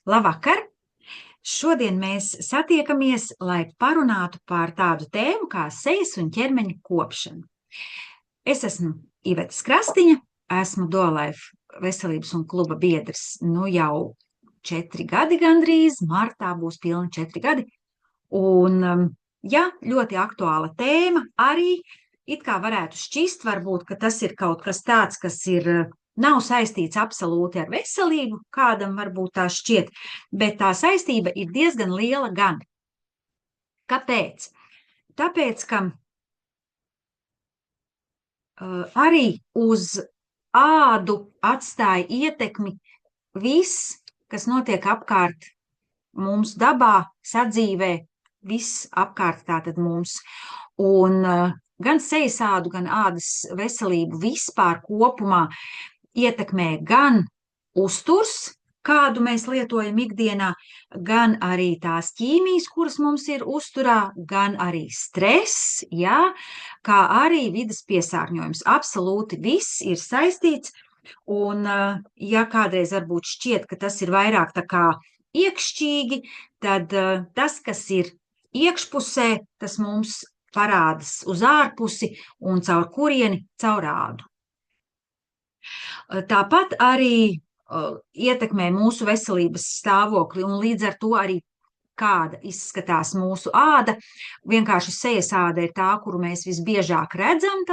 Labvakar! Šodien mēs satiekamies, lai parunātu par tādu tēmu kā sejas un ķermeņa kopšana. Es esmu Iveta Krastiņa, esmu Duolife veselības un kluba biedrs jau 4 gadi gandrīz, martā būs pilni 4 gadi. Un, ļoti aktuāla tēma arī it kā varētu šķist, varbūt, ka tas ir kaut kas tāds, kas nav saistīts absolūti ar veselību, kādam varbūt tā šķiet, bet tā saistība ir diezgan liela gan. Kāpēc? Tāpēc, ka arī uz ādu atstāja ietekmi viss, kas notiek apkārt mums dabā, sadzīvē, viss apkārt tātad mums. Un gan sejas ādu, gan ādas veselību vispār kopumā ietekmē gan uzturs, kādu mēs lietojam ikdienā, gan arī tās ķīmijas, kuras mums ir uzturā, gan arī stress, kā arī vides piesārņojums. Absolūti viss ir saistīts, un ja kādreiz varbūt šķiet, ka tas ir vairāk tā kā iekšķīgi, tad tas, kas ir iekšpusē, tas mums parādas uz ārpusi un caur kurieni, caur ādu. Tāpat arī ietekmē mūsu veselības stāvokli un līdz ar to arī kāda izskatās mūsu āda. Vienkārši sejas āda ir tā, kuru mēs visbiežāk redzam,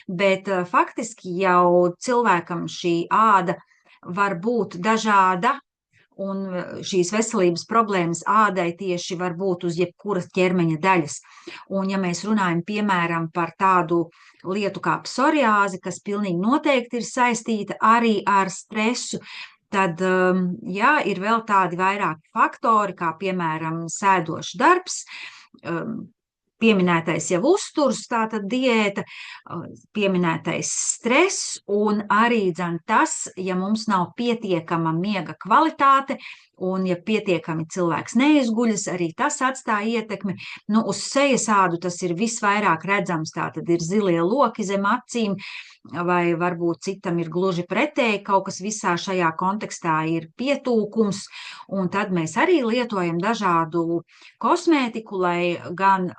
bet faktiski jau cilvēkam šī āda var būt dažāda, un šīs veselības problēmas ādai tieši var būt uz jebkuras ķermeņa daļas. Un ja mēs runājam, piemēram, par tādu lietu kā psoriāzi, kas pilnīgi noteikti ir saistīta arī ar stresu, tad, ir vēl tādi vairāki faktori, kā piemēram sēdošs darbs, pieminētais jau uzturs, tātad diēta, pieminētais stress un arī tas, ja mums nav pietiekama miega kvalitāte un ja pietiekami cilvēks neizguļas, arī tas atstāja ietekmi. Uz sejas ādu tas ir visvairāk redzams, tātad ir zilie loki zem acīm, vai varbūt citam ir gluži pretēji, kaut kas visā šajā kontekstā ir pietūkums, un tad mēs arī lietojam dažādu kosmētiku, lai gan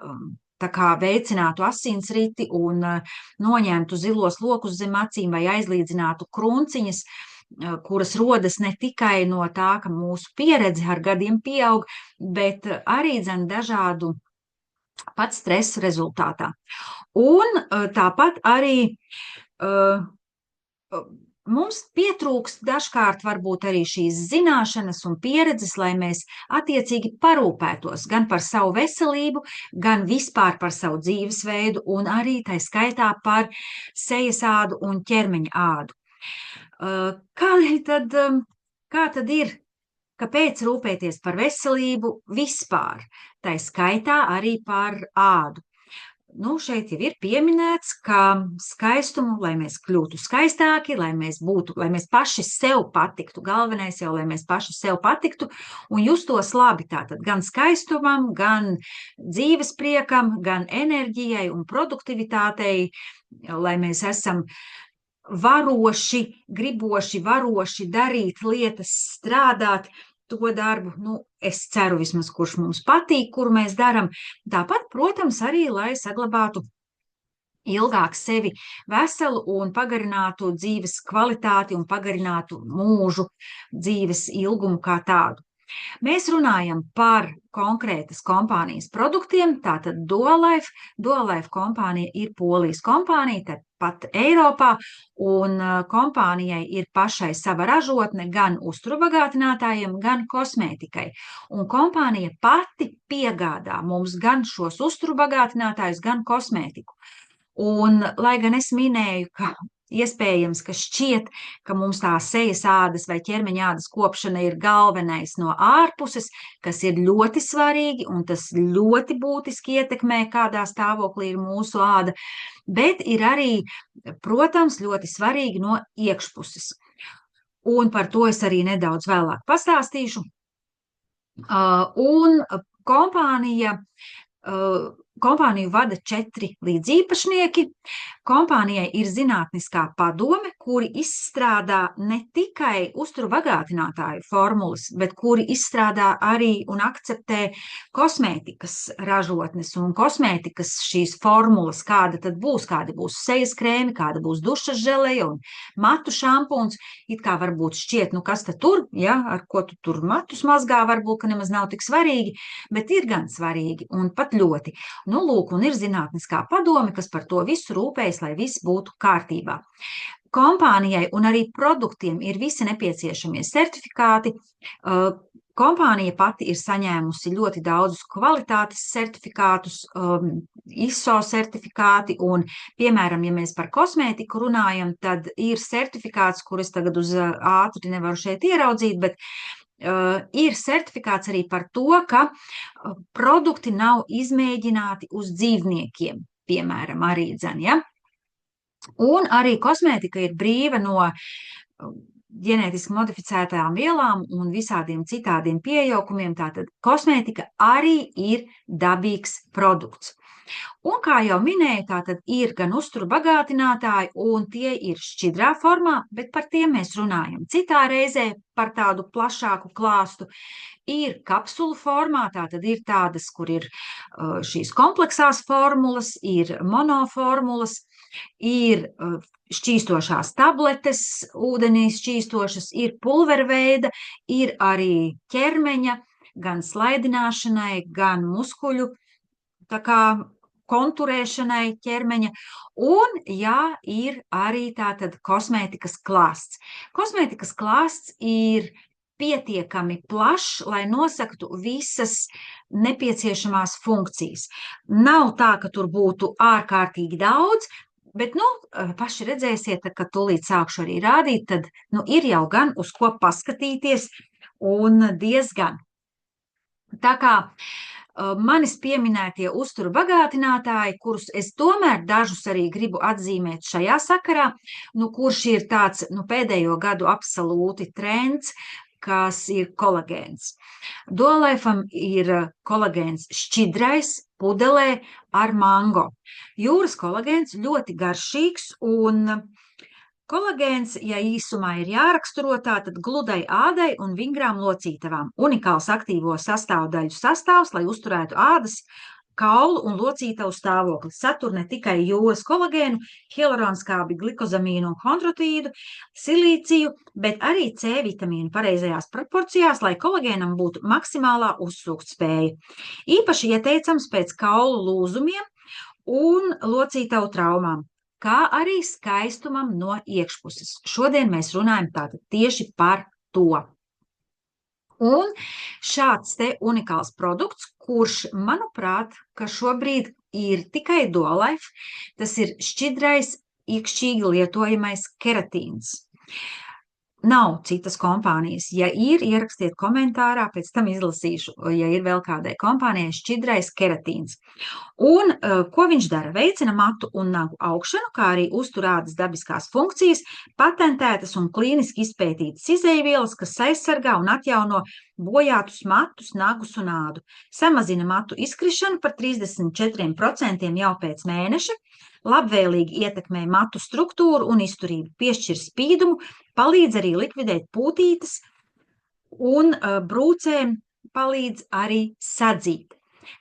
tā kā veicinātu asinsriti un noņemtu zilos lokus zem acīm vai aizlīdzinātu krunciņas, kuras rodas ne tikai no tā, ka mūsu pieredze ar gadiem pieaug, bet arī dažādu pat stresa rezultātā. Un tāpat arī mums pietrūkst dažkārt varbūt arī šīs zināšanas un pieredzes, lai mēs attiecīgi parūpētos gan par savu veselību, gan vispār par savu dzīvesveidu un arī tai skaitā par sejas ādu un ķermeņa ādu. Kā tad ir? Kāpēc rūpēties par veselību vispār? Tai skaitā arī par ādu. Šeit jau ir pieminēts, ka skaistumu, lai mēs kļūtu skaistāki, lai mēs paši sev patiktu, galvenais jau, lai mēs paši sev patiktu un justos labi, tātad gan skaistumam, gan dzīves priekam, gan enerģijai un produktivitātei, lai mēs esam varoši, griboši, varoši darīt lietas, strādāt to darbu, es ceru vismaz, kurš mums patīk, kuru mēs daram. Tāpat, protams, arī, lai saglabātu ilgāk sevi veselu un pagarinātu dzīves kvalitāti un pagarinātu mūžu dzīves ilgumu kā tādu. Mēs runājam par konkrētas kompānijas produktiem, tātad Duolife. Duolife kompānija ir Polijas kompānija, pat Eiropā, un kompānijai ir pašai sava ražotne gan uzturbagātinātājiem, gan kosmētikai. Un kompānija pati piegādā mums gan šos uzturbagātinātājus, gan kosmētiku. Un, lai gan es minēju, ka iespējams, ka šķiet, ka mums tā sejas ādas vai ķermeņa ādas kopšana ir galvenais no ārpuses, kas ir ļoti svarīgi un tas ļoti būtiski ietekmē, kādā stāvoklī ir mūsu āda, bet ir arī, protams, ļoti svarīgi no iekšpuses. Un par to es arī nedaudz vēlāk pastāstīšu. Un kompānija Kompāniju vada 4 līdzīpašnieki. Kompānijai ir zinātniskā padome, kuri izstrādā ne tikai uzturbagātinātāju formulas, bet kuri izstrādā arī un akceptē kosmētikas ražotnes un kosmētikas šīs formulas, kādi būs sejas krēmi, kāda būs dušas želeja un matu šampūns. It kā varbūt šķiet, kas tad tur, ja, ar ko tu tur matus mazgā, varbūt, ka nemaz nav tik svarīgi, bet ir gan svarīgi un pat ļoti. Lūk, un ir zinātniskā padome, kas par to visu rūpējas, lai viss būtu kārtībā. Kompānijai un arī produktiem ir visi nepieciešamie certifikāti. Kompānija pati ir saņēmusi ļoti daudzus kvalitātes certifikātus, ISO certifikāti, un, piemēram, ja mēs par kosmētiku runājam, tad ir certifikāts, kurus tagad uz ātri nevaru šeit ieraudzīt, bet ir certifikāts arī par to, ka produkti nav izmēģināti uz dzīvniekiem, piemēram, arī ja? Un arī kosmētika ir brīva no ģenētiski modificētām vielām un visādiem citādiem pieejaukumiem. Tātad kosmētika arī ir dabīgs produkts. Un, kā jau minēju, tātad ir gan uzturbagātinātāji, un tie ir šķidrā formā, bet par tiem mēs runājam citā reizē par tādu plašāku klāstu. Ir kapsulu formā, tātad ir tādas, kur ir šīs kompleksās formulas, ir monoformulas, ir šķīstošās tabletes, ūdenī šķīstošas, ir pulverveida, ir arī ķermeņa, gan slaidināšanai, gan muskuļu konturēšanai ķermeņa, un, jā, ir arī tātad kosmētikas klāsts. Kosmētikas klāsts ir pietiekami plašs, lai nosaktu visas nepieciešamās funkcijas. Nav tā, ka tur būtu ārkārtīgi daudz, bet, paši redzēsiet, kad tūlīt sākšu arī rādīt, tad, ir jau gan uz ko paskatīties un diezgan. Tā kā manis pieminētie uzturbagātinātāji, kurus es tomēr dažus arī gribu atzīmēt šajā sakarā, kurš ir tāds, pēdējo gadu absolūti trends, kas ir kolagēns. Duolifam ir kolagēns šķidrais, pudelē ar mango. Jūras kolagēns ļoti garšīgs, un kolagēns, ja īsumā ir jāraksturo, tātad gludai ādai un vingrām locītavām. Unikāls aktīvo sastāvdaļu sastāvs, lai uzturētu ādas, kaulu un locītavu stāvokli. Satur ne tikai jūras kolagēnu, hialuronskābi, glikozamīnu un chondrotīdu, silīciju, bet arī C vitamīnu pareizajās proporcijās, lai kolagēnam būtu maksimālā uzsūktspēja. Īpaši ieteicams pēc kaulu lūzumiem un locītavu traumām, kā arī skaistumam no iekšpuses. Šodien mēs runājam tātad tieši par to. Un šāds te unikāls produkts, kurš, manuprāt, ka šobrīd ir tikai Duolife, tas ir šķidrais, iekšķīgi lietojamais keratīns. Nav citas kompānijas. Ja ir, ierakstiet komentārā, pēc tam izlasīšu, ja ir vēl kādai kompānijai šķidrais keratīns. Un ko viņš dara? Veicina matu un nagu augšanu, kā arī uztur ādas dabiskās funkcijas, patentētas un klīniski izpētītas izejvielas, kas aizsargā un atjauno bojātus matus, nagus un ādu. Samazina matu izkrišanu par 34% jau pēc mēneša, labvēlīgi ietekmē matu struktūru un izturību, piešķir spīdumu, palīdz arī likvidēt pūtītes un brūcēm palīdz arī sadzīt.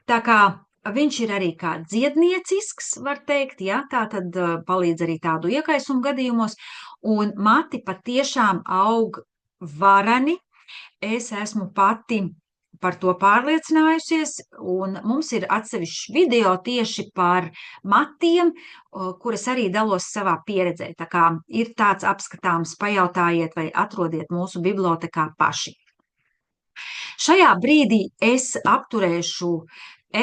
Tā kā viņš ir arī kā dziedniecisks, var teikt, ja, tā tad palīdz arī tādu iekaisumu gadījumos, un mati patiešām aug varani. Es esmu pati par to pārliecinājusies, un mums ir atsevišķs video tieši par matiem, kuras arī dalos savā pieredzē. Tā kā ir tāds apskatāms, pajautājiet vai atrodiet mūsu bibliotekā paši. Šajā brīdī es apturēšu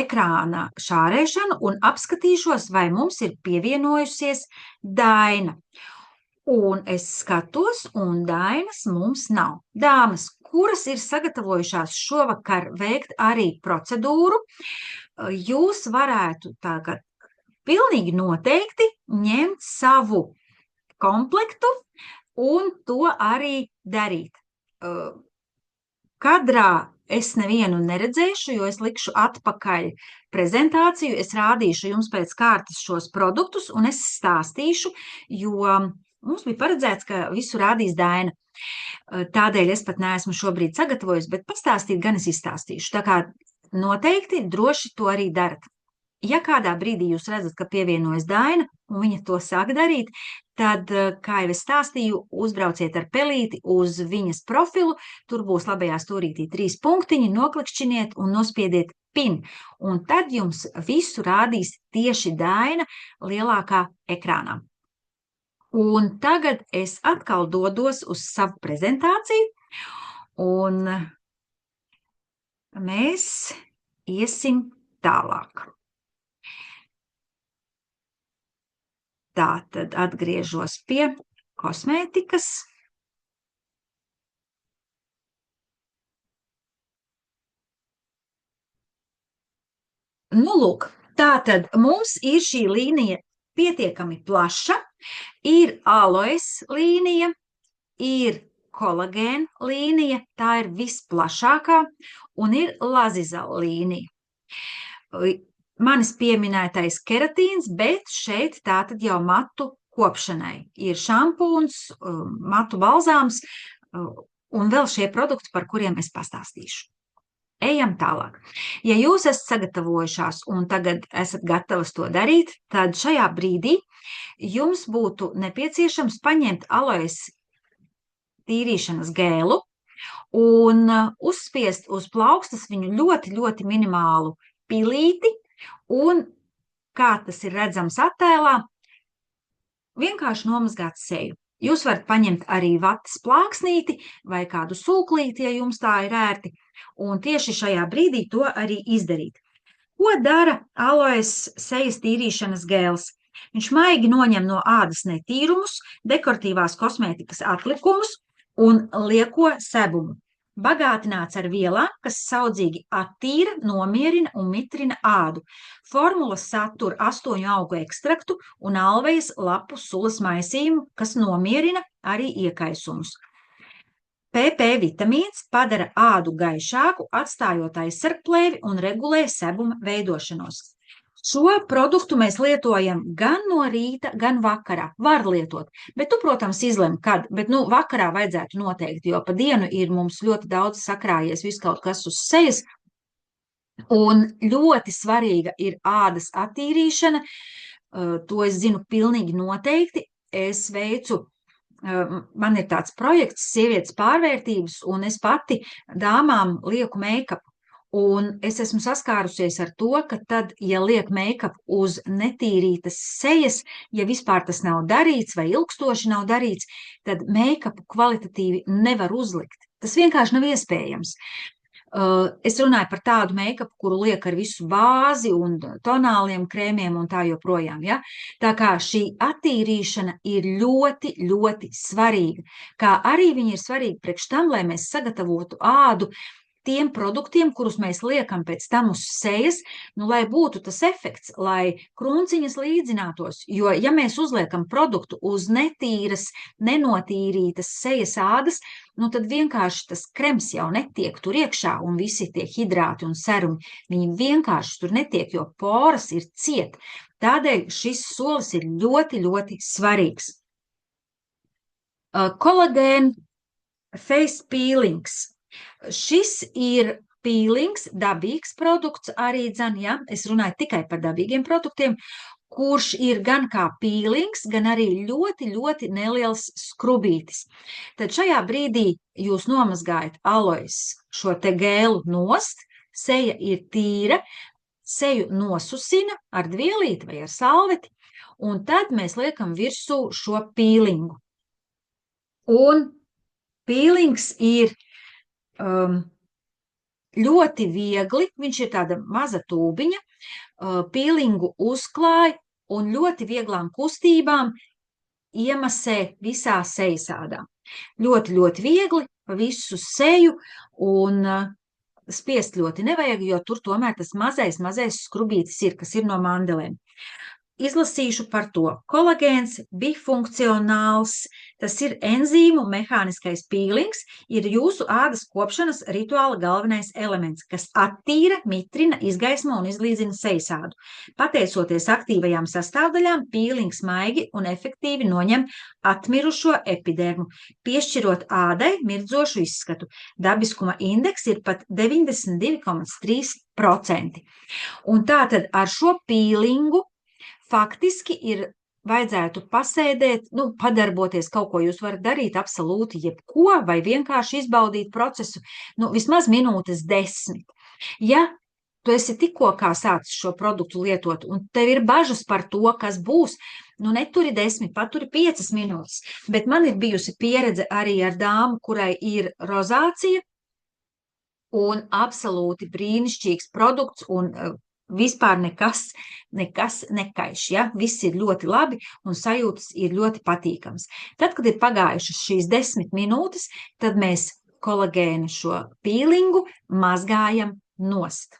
ekrāna šārēšanu un apskatīšos, vai mums ir pievienojusies Daina. Un es skatos, un Dainas mums nav. Dāmas, kuras ir sagatavojušās šovakar veikt arī procedūru, jūs varētu tagad pilnīgi noteikti ņemt savu komplektu un to arī darīt. Kadrā es nevienu neredzēšu, jo es likšu atpakaļ prezentāciju, es rādīšu jums pēc kārtas šos produktus un es stāstīšu, jo mums bija paredzēts, ka visu rādīs Daina. Tādēļ es pat neesmu šobrīd sagatavojusi, bet pastāstīt gan es izstāstīšu. Tā kā noteikti droši to arī darat. Ja kādā brīdī jūs redzat, ka pievienojas Daina un viņa to sāk darīt, tad, kā jau es stāstīju, uzbrauciet ar pelīti uz viņas profilu, tur būs labajā stūrītī 3 punktiņi, noklikšķiniet un nospiediet pin, un tad jums visu rādīs tieši Daina lielākā ekrānā. Un tagad es atkal dodos uz savu prezentāciju, un mēs iesim tālāk. Tātad atgriežos pie kosmētikas. Nu, lūk, tātad mums ir šī līnija pietiekami plaša, ir aloes līnija, ir kolagēna līnija, tā ir visplašākā, un ir lazizala līnija. Manis pieminētais keratīns, bet šeit tātad jau matu kopšanai. Ir šampūns, matu balzāms un vēl šie produkti, par kuriem es pastāstīšu. Ejam tālāk. Ja jūs esat sagatavojušās un tagad esat gatavas to darīt, tad šajā brīdī jums būtu nepieciešams paņemt aloes tīrīšanas gēlu un uzspiest uz plaukstas viņu ļoti, ļoti minimālu pilīti un, kā tas ir redzams attēlā, vienkārši nomazgāt seju. Jūs varat paņemt arī vatas plāksnīti vai kādu sūklīti, ja jums tā ir ērti, un tieši šajā brīdī to arī izdarīt. Ko dara aloes sejas tīrīšanas gēls? Viņš maigi noņem no ādas netīrumus, dekoratīvās kosmētikas atlikumus un lieko sebumu. Bagātināts ar vielām, kas saudzīgi attīra, nomierina un mitrina ādu. Formula satur 8 augu ekstraktu un alvejas lapu sulas maisījumu, kas nomierina arī iekaisumus. PP vitamīns padara ādu gaišāku, atstājot aizsargplēvi un regulē sebuma veidošanos. Šo produktu mēs lietojam gan no rīta, gan vakarā. Var lietot, bet tu, protams, izlem, kad, bet vakarā vajadzētu noteikti, jo pa dienu ir mums ļoti daudz sakrājies viss kaut kas uz sejas, un ļoti svarīga ir ādas attīrīšana, to es zinu pilnīgi noteikti. Es veicu, man ir tāds projekts sievietes pārvērtības, un es pati dāmām lieku make-up. Un es esmu saskārusies ar to, ka tad, ja liek make-up uz netīrītas sejas, ja vispār tas nav darīts vai ilgstoši nav darīts, tad make-upu kvalitatīvi nevar uzlikt. Tas vienkārši nav iespējams. Es runāju par tādu make-upu, kuru liek ar visu bāzi un tonāliem krēmiem un tā joprojām. Ja? Tā kā šī attīrīšana ir ļoti, ļoti svarīga. Kā arī viņa ir svarīga priekš tam, lai mēs sagatavotu ādu tiem produktiem, kurus mēs liekam pēc tam uz sejas, lai būtu tas efekts, lai krunciņas līdzinātos, jo ja mēs uzliekam produktu uz netīras, nenotīrītas sejas ādas, tad vienkārši tas krems jau netiek tur iekšā un visi tie hidrāti un serumi, viņi vienkārši tur netiek, jo poras ir ciet. Tādēļ šis solis ir ļoti, ļoti svarīgs. Kolagēna face peelings. Šis ir pīlings, dabīgs produkts arī dzen, ja? Es runāju tikai par dabīgiem produktiem, kurš ir gan kā pīlings, gan arī ļoti, ļoti neliels skrubītis. Tad šajā brīdī jūs nomazgājat aloes šo te gēlu nost, seja ir tīra, seju nosusina ar dvielīti vai ar salveti, un tad mēs liekam virsū šo pīlingu. Un pīlings ir ļoti viegli, viņš ir tāda maza tūbiņa, pīlingu uzklāj un ļoti vieglām kustībām iemasē visā sejasādā. Ļoti, ļoti viegli pa visu seju un spiest ļoti nevajag, jo tur tomēr tas mazais skrubītis ir, kas ir no mandelēm. izlasīšu par to. Kolagēns bifunkcionāls, tas ir enzīmu mehāniskais pīlings, ir jūsu ādas kopšanas rituāla galvenais elements, kas attīra, mitrina, izgaismo un izlīdzina sejasādu. Pateicoties aktīvajām sastāvdaļām, pīlings maigi un efektīvi noņem atmirušo epidermu, piešķirot ādai mirdzošu izskatu. Dabiskuma indeks ir pat 92,3%. Un tātad ar šo pīlingu faktiski vajadzētu pasēdēt, padarboties kaut ko. Jūs varat darīt absolūti jebko vai vienkārši izbaudīt procesu, vismaz minūtes 10. Ja tu esi tikko kā sācis šo produktu lietot un tev ir bažas par to, kas būs, neturi 10, paturi 5 minūtes. Bet man ir bijusi pieredze arī ar dāmu, kurai ir rozācija un absolūti brīnišķīgs produkts un vispār nekas nekaiš, ja? Viss ir ļoti labi un sajūtas ir ļoti patīkams. Tad, kad ir pagājušas šīs 10 minūtes, tad mēs kolagēnu šo pīlingu mazgājam nost.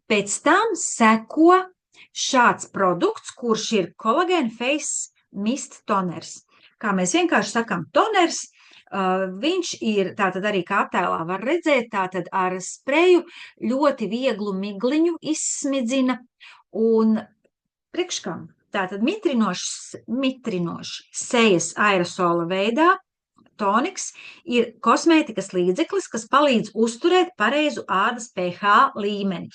Pēc tam seko šāds produkts, kurš ir Collagen Face Mist Toners. Kā mēs vienkārši sakam toners, viņš ir, tātad arī kā attēlā var redzēt, tātad ar spreju ļoti vieglu migliņu izsmidzina un priekškam. Tātad mitrinošs sejas aerosola veidā toniks ir kosmētikas līdzeklis, kas palīdz uzturēt pareizu ādas pH līmeni.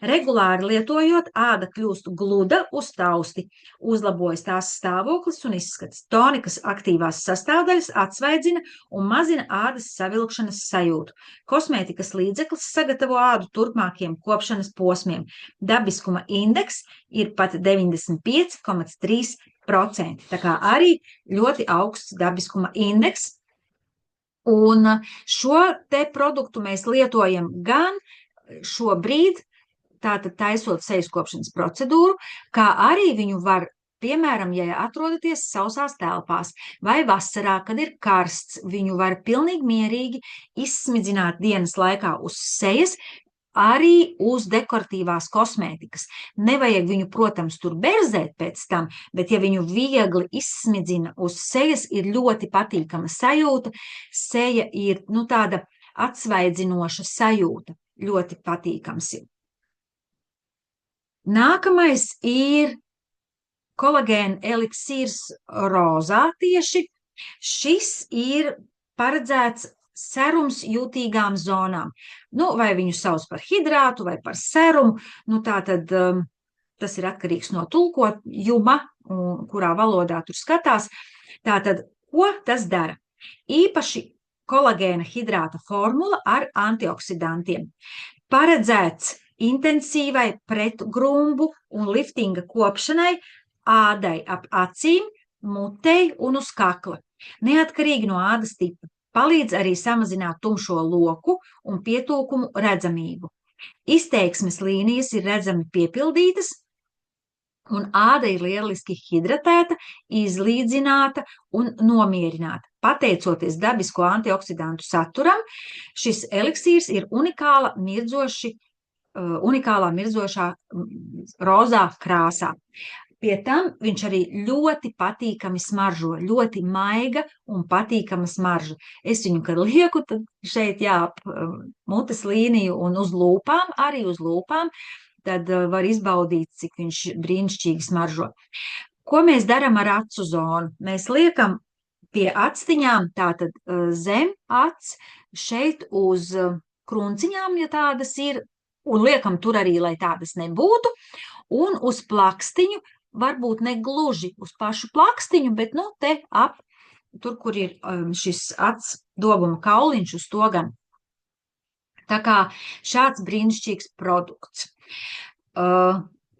Regulāri lietojot, āda kļūst gluda uz tausti, uzlabojas tās stāvoklis un izskats. Tonikas aktīvās sastāvdaļas atsvaidzina un mazina ādas savilkšanas sajūtu. Kosmētikas līdzeklis sagatavo ādu turpmākiem kopšanas posmiem. Dabiskuma indeks ir pat 95,3%. Tā kā arī ļoti augsts dabiskuma indeks. Un šo te produktu mēs lietojam gan šobrīd, tātad taisot sejas kopšanas procedūru, kā arī viņu var, piemēram, ja atrodaties sausās telpās vai vasarā, kad ir karsts, viņu var pilnīgi mierīgi izsmidzināt dienas laikā uz sejas, arī uz dekoratīvās kosmētikas. Nevajag viņu, protams, tur berzēt pēc tam, bet ja viņu viegli izsmidzina uz sejas, ir ļoti patīkama sajūta. Seja ir, tāda atsvaidzinoša sajūta. Ļoti patīkams ir. Nākamais ir kolagēna eliksīrs rozā tieši. Šis ir paredzēts serums jūtīgām zonām. Vai viņu sauc par hidrātu vai par serumu, tātad tas ir atkarīgs no tulkojuma, kurā valodā tur skatās. Tātad, ko tas dara? Īpaši kolagēna hidrāta formula ar antioksidantiem. Paredzēts intensīvai pretgrumbu un liftinga kopšanai ādai ap acīm, mutei un uz kakla. Neatkarīgi no ādas tipa. Palīdz arī samazināt tumšo loku un pietūkumu redzamību. Izteiksmes līnijas ir redzami piepildītas, un āda ir lieliski hidratēta, izlīdzināta un nomierināta. Pateicoties dabisko antioksidantu saturam, šis eliksīrs ir unikālā mirdzošā rozā krāsā. Pie tam viņš arī ļoti patīkami smaržo, ļoti maiga un patīkama smarža. Es viņu, kad lieku, tad šeit ap mutes līniju un uz lūpām, arī uz lūpām, tad var izbaudīt, cik viņš brīnišķīgi smaržo. Ko mēs darām ar acu zonu? Mēs liekam pie actiņām, tātad zem acs, šeit uz krunciņām, ja tādas ir, un liekam tur arī, lai tādas nebūtu, un uz plakstiņu, varbūt ne gluži uz pašu plakstiņu, bet te ap, tur, kur ir šis acs dobuma kauliņš, uz to gan. Tā kā šāds brīnišķīgs produkts.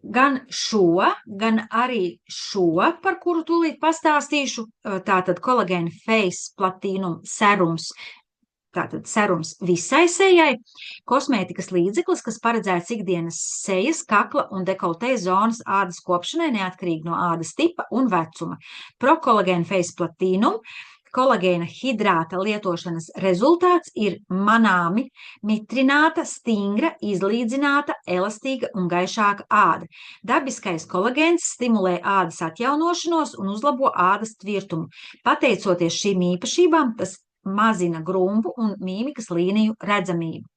Gan šo, gan arī šo, par kuru tūlīt pastāstīšu, tātad Collagen Face Platinum serums, tātad serums visai sejai, kosmētikas līdzeklis, kas paredzēts ikdienas sejas, kakla un dekoltē zonas ādas kopšanai neatkarīgi no ādas tipa un vecuma. Pro Collagen Face Platinum, kolagēna hidrāta lietošanas rezultāts ir manāmi mitrināta, stingra, izlīdzināta, elastīga un gaišāka āda. Dabiskais kolagēns stimulē ādas atjaunošanos un uzlabo ādas tvirtumu. Pateicoties šīm īpašībām, tas mazina grumbu un mīmikas līniju redzamību.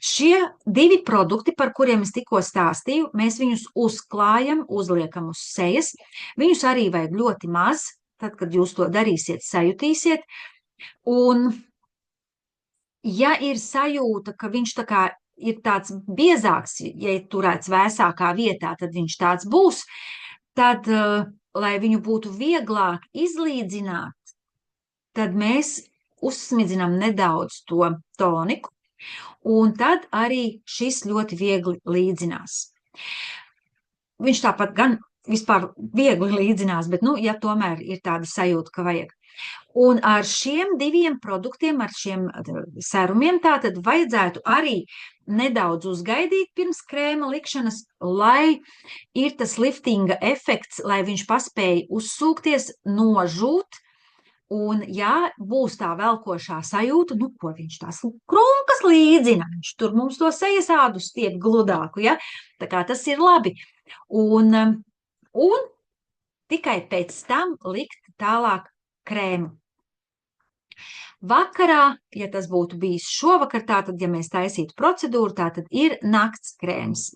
Šie divi produkti, par kuriem es tikko stāstīju, mēs viņus uzklājam, uzliekam uz sejas. Viņus arī vajag ļoti maz. Tad, kad jūs to darīsiet, sajutīsiet. Un, ja ir sajūta, ka viņš tā kā ir tāds biezāks, ja ir turēts vēsākā vietā, tad viņš tāds būs, tad, lai viņu būtu vieglāk izlīdzināt, tad mēs uzsmidzinām nedaudz to toniku, un tad arī šis ļoti viegli līdzinās. Viņš tāpat gan vispār viegli līdzinās, bet, ja tomēr ir tāda sajūta, ka vajag. Un ar šiem diviem produktiem, ar šiem serumiem, tātad vajadzētu arī nedaudz uzgaidīt pirms krēma likšanas, lai ir tas liftinga efekts, lai viņš paspēja uzsūkties, nožūt, un ja būs tā velkošā sajūta, ko viņš tās krunkas līdzina, viņš tur mums to sejas ādu stiep gludāku, ja? Tā kā tas ir labi. Un tikai pēc tam likt tālāk krēmu. Vakarā, ja tas būtu bijis šovakar, tātad, ja mēs taisītu procedūru, tātad ir nakts krēms.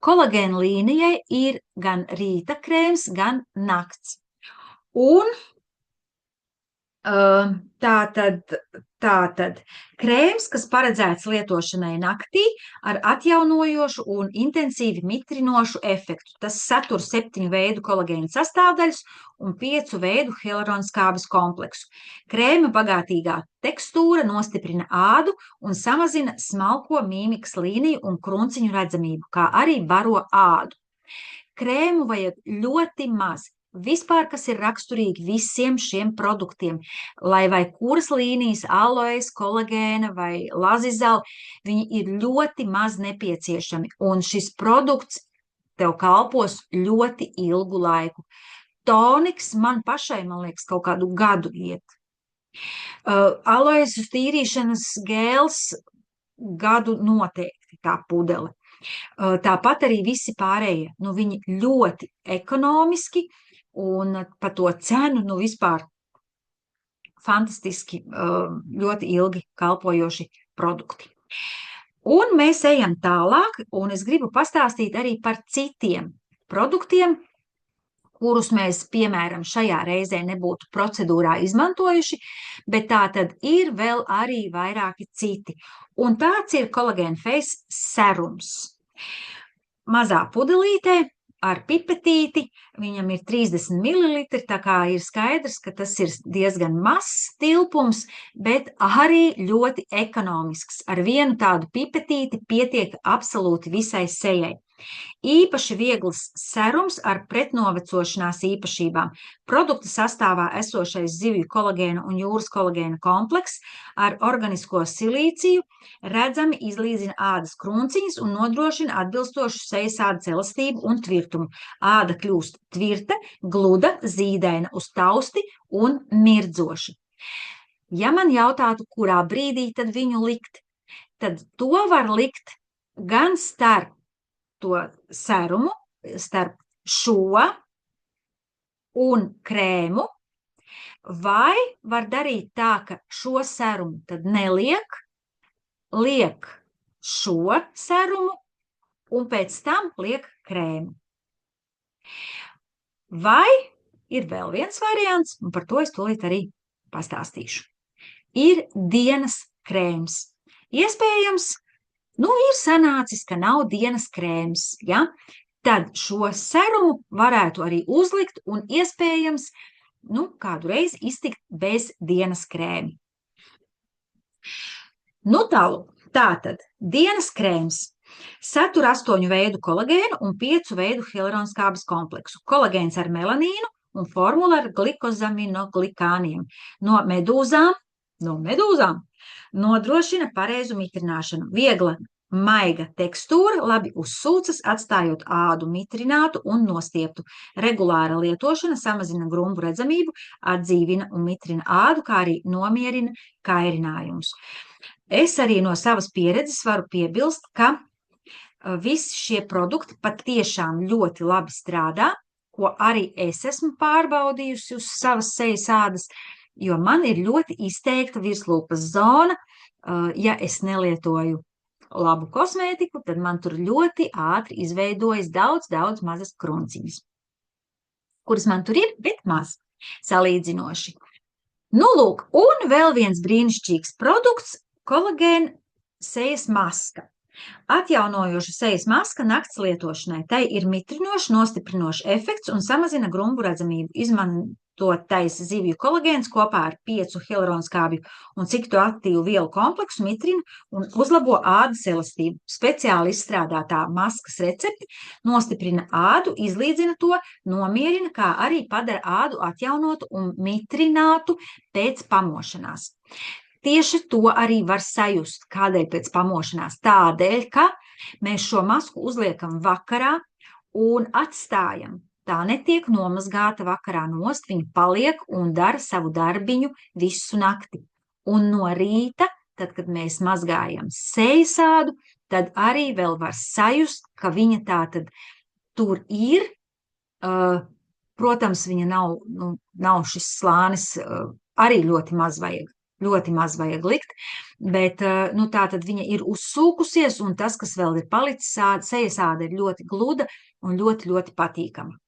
Kolagēna līnijai ir gan rīta krēms, gan nakts. Un tātad krēms, kas paredzēts lietošanai naktī ar atjaunojošu un intensīvi mitrinošu efektu. Tas satur 7 veidu kolagēna sastāvdaļas un 5 veidu hialuronskābes kompleksu. Krēma bagātīgā tekstūra nostiprina ādu un samazina smalko mīmikas līniju un krunciņu redzamību, kā arī baro ādu. Krēmu vajag ļoti maz. Vispār, kas ir raksturīgi visiem šiem produktiem, lai vai kuras līnijas, aloes, kolagēna vai lazizala, viņi ir ļoti maz nepieciešami, un šis produkts tev kalpos ļoti ilgu laiku. Toniks man pašai, man liekas, kaut kādu gadu iet. Aloes uz tīrīšanas gēls gadu noteikti tā pudele. Tāpat arī visi pārējie, viņi ļoti ekonomiski, un par to cenu, vispār fantastiski, ļoti ilgi kalpojoši produkti. Un mēs ejam tālāk, un es gribu pastāstīt arī par citiem produktiem, kurus mēs, piemēram, šajā reizē nebūtu procedūrā izmantojuši, bet tā tad ir vēl arī vairāki citi. Un tāds ir Collagen Face serums. Mazā pudelītē, ar pipetīti, viņam ir 30 ml, tā kā ir skaidrs, ka tas ir diezgan mazs tilpums, bet arī ļoti ekonomisks. Ar vienu tādu pipetīti pietiek absolūti visai sejai. Īpaši viegls serums ar pretnovecošanās īpašībām. Produkta sastāvā esošais zivju kolagēna un jūras kolagēna komplekss ar organisko silīciju redzami izlīdzina ādas krunciņas un nodrošina atbilstošu sejas ādas elastību un tvirtumu. Āda kļūst tvirta, gluda, zīdaina uz tausti un mirdzoša. Ja man jautātu, kurā brīdī tad viņu likt, tad to var likt gan starp to serumu, starp šo un krēmu, vai var darīt tā, ka šo serumu tad neliek, liek šo serumu un pēc tam liek krēmu. Vai ir vēl viens variants, un par to es tūlīt arī pastāstīšu. Ir dienas krēms. Iespējams, ir sanācis, ka nav dienas krēms, ja? Tad šo serumu varētu arī uzlikt un iespējams, kādu reizi iztikt bez dienas krēmi. Tātad, dienas krēms satur 8 veidu kolagēnu un 5 veidu hialuronskābes kompleksu. Kolagēns ar melanīnu un formula ar glikozaminoglikāniem. No medūzām nodrošina pareizu mitrināšanu. Viegla Maiga tekstūra labi uzsūcas, atstājot ādu mitrinātu un nostieptu. Regulāra lietošana samazina grumbu redzamību, atdzīvina un mitrina ādu, kā arī nomierina kairinājumus. Es arī no savas pieredzes varu piebilst, ka visi šie produkti patiešām ļoti labi strādā, ko arī es esmu pārbaudījusi uz savas sejas ādas, jo man ir ļoti izteikta virslūpas zona. Ja es nelietoju labu kosmētiku, tad man tur ļoti ātri izveidojas daudz mazas krunciņas, kuras man tur ir, bet maz salīdzinoši. Nu, lūk, un vēl viens brīnišķīgs produkts – kolagēna sejas maska. Atjaunojoša sejas maska nakts lietošanai. Tai ir mitrinošs, nostiprinošs efekts un samazina grumbu redzamību. Izmantotais zivju kolagēns kopā ar 5 hialuronskābju un ciktoaktīvu vielu kompleksu mitrina un uzlabo ādas elastību. Speciāli izstrādātā maskas recepti nostiprina ādu, izlīdzina to, nomierina, kā arī padara ādu atjaunotu un mitrinātu pēc pamošanās. Tieši to arī var sajust, kādēļ pēc pamošanās. Tādēļ, ka mēs šo masku uzliekam vakarā un atstājam. Tā netiek nomazgāta vakarā nost, viņa paliek un dara savu darbiņu visu nakti. Un no rīta, tad, kad mēs mazgājam sejas ādu, tad arī vēl var sajust, ka viņa tā tad tur ir. Protams, viņa nav šis slānis, arī ļoti maz vajag likt, bet tā tad viņa ir uzsūkusies, un tas, kas vēl ir palicis, sejas āda ir ļoti gluda un ļoti patīkama.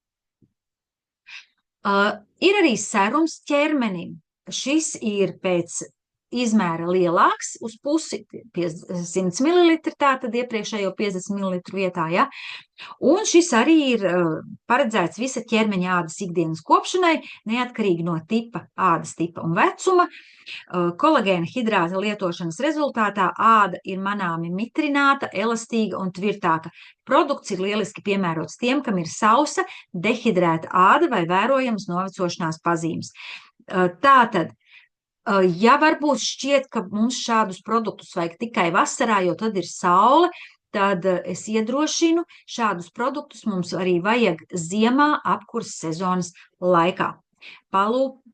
Ir arī serums ķermenim. Šis ir pēc izmēra lielāks, uz pusi 100 ml, tātad iepriekšējo 50 ml vietā, ja? Un šis arī ir paredzēts visa ķermeņa ādas ikdienas kopšanai, neatkarīgi no ādas tipa un vecuma. Kolagēna hidrāta lietošanas rezultātā āda ir manāmi mitrināta, elastīga un tvirtāka. Produkts ir lieliski piemērots tiem, kam ir sausa, dehidrēta āda vai vērojamas novecošanās pazīmes. Tātad, ja varbūt šķiet, ka mums šādus produktus vajag tikai vasarā, jo tad ir saule, tad es iedrošinu, šādus produktus mums arī vajag ziemā apkurs sezonas laikā.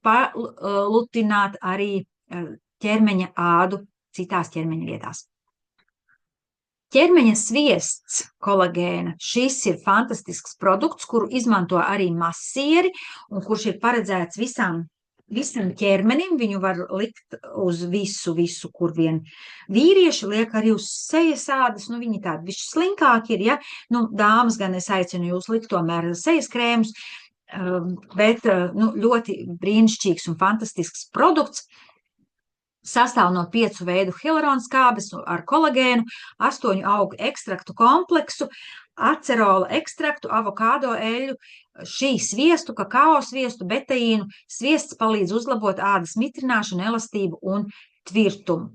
Palutināt arī ķermeņa ādu citās ķermeņa vietās. Ķermeņa sviests kolagēna. Šis ir fantastisks produkts, kuru izmanto arī masieri un kurš ir paredzēts visam ķermenim. Viņu var likt uz visu, kur vien vīrieši liek arī uz sejas ādas. Viņi tādi bišķi slinkāki ir, ja? Dāmas gan es aicinu jūs likt tomēr sejas krēmus, bet ļoti brīnišķīgs un fantastisks produkts. Sastāv no 5 veidu hialuronskābes ar kolagēnu, 8 augu ekstraktu kompleksu, acerola ekstraktu, avokādo eļļu, šī sviestu, kakao sviestu, beteīnu. Sviests palīdz uzlabot ādas mitrināšanu, elastību un tvirtumu.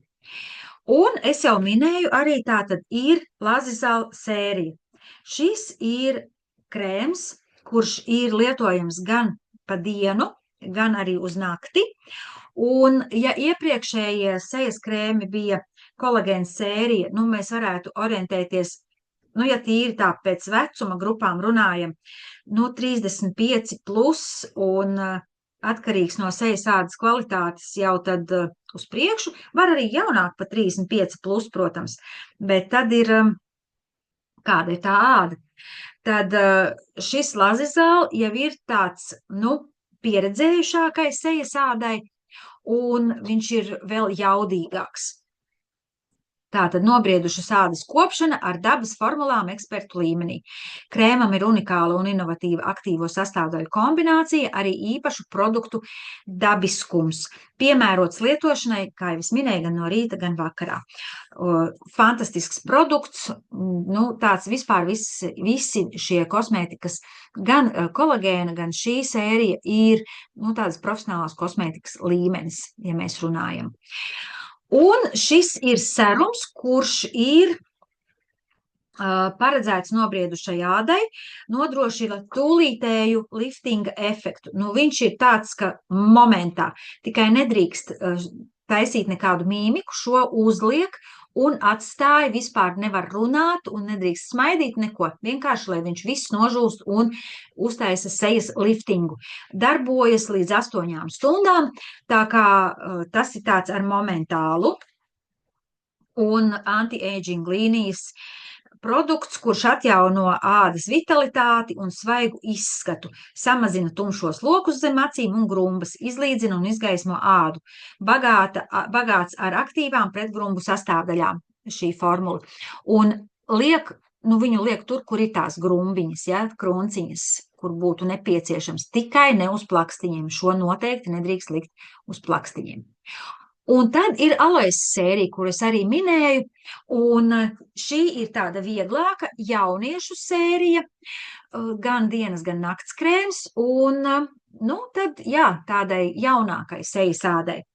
Un es jau minēju, arī tātad ir Lazizal sērija. Šis ir krēms, kurš ir lietojams gan pa dienu, gan arī uz nakti. Un, ja iepriekšējie sejas krēmi bija kolagēna sērija, mēs varētu orientēties, ja tīri tā pēc vecuma grupām runājam, 35 plus un atkarīgs no sejas ādas kvalitātes jau tad uz priekšu, var arī jaunāk pa 35 plus, protams, bet tad ir, kāda ir tā āda? Tad šis Lazizal jau ir tāds, pieredzējušākais sejas ādai, un viņš ir vēl jaudīgāks. Tātad nobriedušas ādas kopšana ar dabas formulām ekspertu līmenī. Krēmam ir unikāla un inovatīva aktīvo sastāvdaļu kombinācija, arī īpašu produktu dabiskums. Piemērots lietošanai, kā jau es minēju, gan no rīta, gan vakarā. Fantastisks produkts, tāds vispār visi šie kosmētikas, gan kolagēna, gan šī sērija ir tādas profesionālās kosmētikas līmenis, ja mēs runājam. Un šis ir serums, kurš ir paredzēts nobriedušai ādai, nodrošina tūlītēju liftinga efektu. Viņš ir tāds, ka momentā tikai nedrīkst taisīt nekādu mīmiku, šo uzliek un atstāja, vispār nevar runāt un nedrīkst smaidīt neko, vienkārši, lai viņš viss nožūst un uztaisa sejas liftingu. Darbojas līdz 8 stundām, tā kā tas ir tāds ar momentālu un anti-aging līnijas produkts, kurš atjauno ādas vitalitāti un svaigu izskatu, samazina tumšos lokus zem acīm un grumbas, izlīdzina un izgaismo ādu. Bagāts ar aktīvām pretgrumbu sastāvdaļām šī formula. Un viņu liek tur, kur ir tās grumbiņas, ja, kronciņas, kur būtu nepieciešams, tikai ne uz plakstiņiem. Šo noteikti nedrīkst likt uz plakstiņiem. Un tad ir alojas sērija, kur es arī minēju, un šī ir tāda vieglāka jauniešu sērija, gan dienas, gan nakts krēms, un, tad, jā, tādai jaunākai sejas ādai.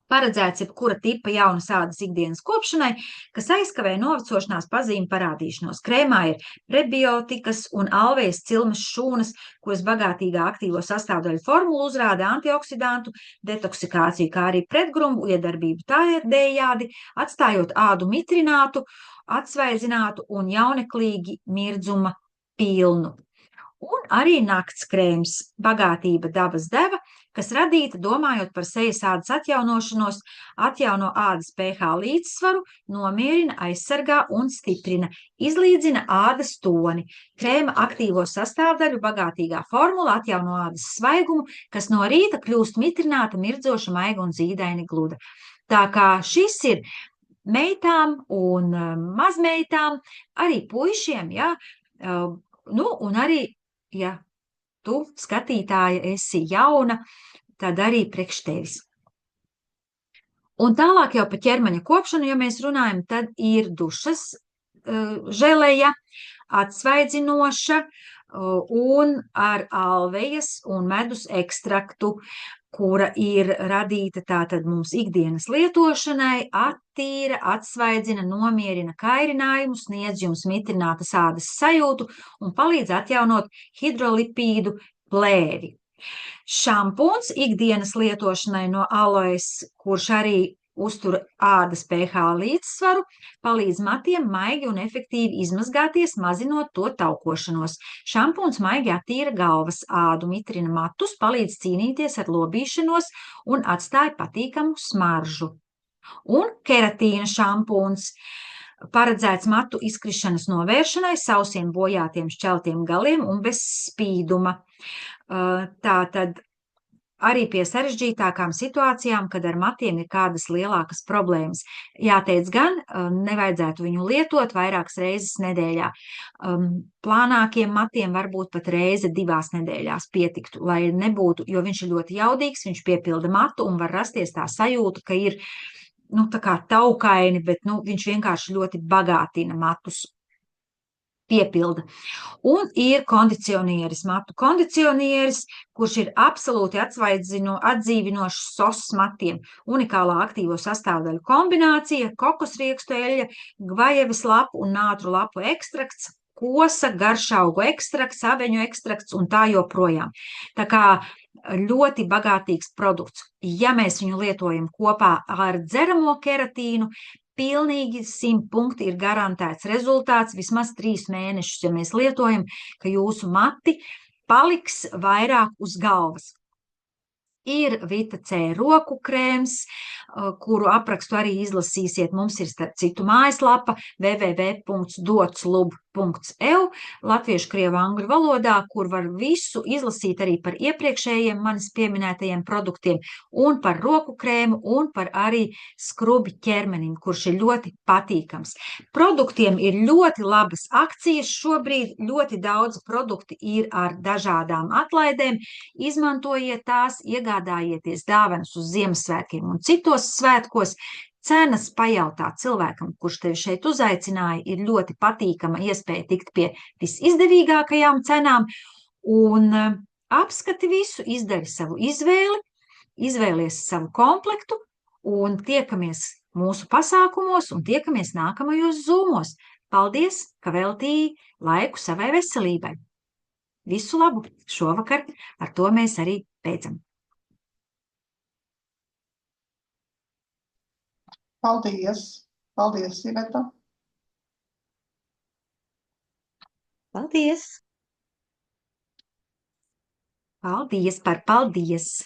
Paredzēts jebkura tipa jaunas ādas ikdienas kopšanai, kas aizkavē novecošanās pazīmi parādīšanos. Krēmā ir prebiotikas un alvejas cilmes šūnas, kuras bagātīgā aktīvo sastāvdaļu formula uzrāda antioksidantu detoksikāciju, kā arī pretgrumbu iedarbību tādējādi, atstājot ādu mitrinātu, atsvaidzinātu un jauneklīgi mirdzuma pilnu. Un arī nakts krēms, bagātība dabas deva, kas radīta domājot par sejas ādas atjaunošanos, atjauno ādas pH līdzsvaru, nomierina, aizsargā un stiprina, izlīdzina ādas toni. Krēma aktīvo sastāvdaļu bagātīgā formula atjauno ādas svaigumu, kas no rīta kļūst mitrināta, mirdzoša, maiga un zīdaini gluda. Tā kā šis ir meitām un mazmeitām, arī puišiem, ja, un arī, ja tu, skatītāja, esi jauna, tad arī priekš tevis. Un tālāk jau par ķermeņa kopšanu, ja mēs runājam, tad ir dušas želeja, atsvaidzinoša un ar alvejas un medus ekstraktu, kura ir radīta tātad mums ikdienas lietošanai, attīra, atsvaidzina, nomierina kairinājumu, sniedz jums mitrinātas ādas sajūtu un palīdz atjaunot hidrolipīdu plēvi. Šampūns ikdienas lietošanai no alojas, kurš arī uztur ādas pH līdzsvaru, palīdz matiem maigi un efektīvi izmazgāties, mazinot to taukošanos. Šampūns maigi attīra galvas ādu, mitrina matus, palīdz cīnīties ar lobīšanos un atstāja patīkamu smaržu. Un keratīna šampūns paredzēts matu izkrišanas novēršanai, sausiem bojātiem šķeltiem galiem un bez spīduma. Tātad arī pie sarežģītākām situācijām, kad ar matiem ir kādas lielākas problēmas. Jāteic gan, nevajadzētu viņu lietot vairākas reizes nedēļā. Plānākiem matiem varbūt pat reize 2 nedēļās pietiktu, lai nebūtu, jo viņš ir ļoti jaudīgs, viņš piepilda matu un var rasties tā sajūta, ka ir, tā kā taukaini, bet, viņš vienkārši ļoti bagātina matus. Piepilda. Un ir kondicionieris, matu kondicionieris, kurš ir absolūti atdzīvinošs sos matiem. Unikālā aktīvo sastāvdaļu kombinācija, kokosriekstu eļļa, gvajevas lapu un nātru lapu ekstrakts, kosa, garšaugu ekstrakts, aveņu ekstrakts un tā joprojām. Tā kā ļoti bagātīgs produkts. Ja mēs viņu lietojam kopā ar dzeramo keratīnu, pilnīgi 100 punkti ir garantēts rezultāts, vismaz 3 mēnešus, ja mēs lietojam, ka jūsu mati paliks vairāk uz galvas. Ir Vita C roku krēms, kuru aprakstu arī izlasīsiet. Mums ir starp citu mājaslapa www.dotslub.eu latviešu, krievu, angļu valodā, kur var visu izlasīt arī par iepriekšējiem manis pieminētajiem produktiem un par roku krēmu un par arī skrubi ķermenim, kurš ir ļoti patīkams. Produktiem ir ļoti labas akcijas. Šobrīd ļoti daudz produkti ir ar dažādām atlaidēm. Izmantojiet tās, iegādājieties dāvanas uz Ziemassvētkiem un citos svētkos. Cenas pajautāt cilvēkam, kurš tevi šeit uzaicināja, ir ļoti patīkama iespēja tikt pie visizdevīgākajām cenām un apskati visu, izdari savu izvēli, izvēlies savu komplektu un tiekamies mūsu pasākumos un tiekamies nākamajos zūmos. Paldies, ka veltīji laiku savai veselībai. Visu labu šovakar, ar to mēs arī beidzam. Paldies! Paldies, Iveta. Paldies! Paldies par paldies!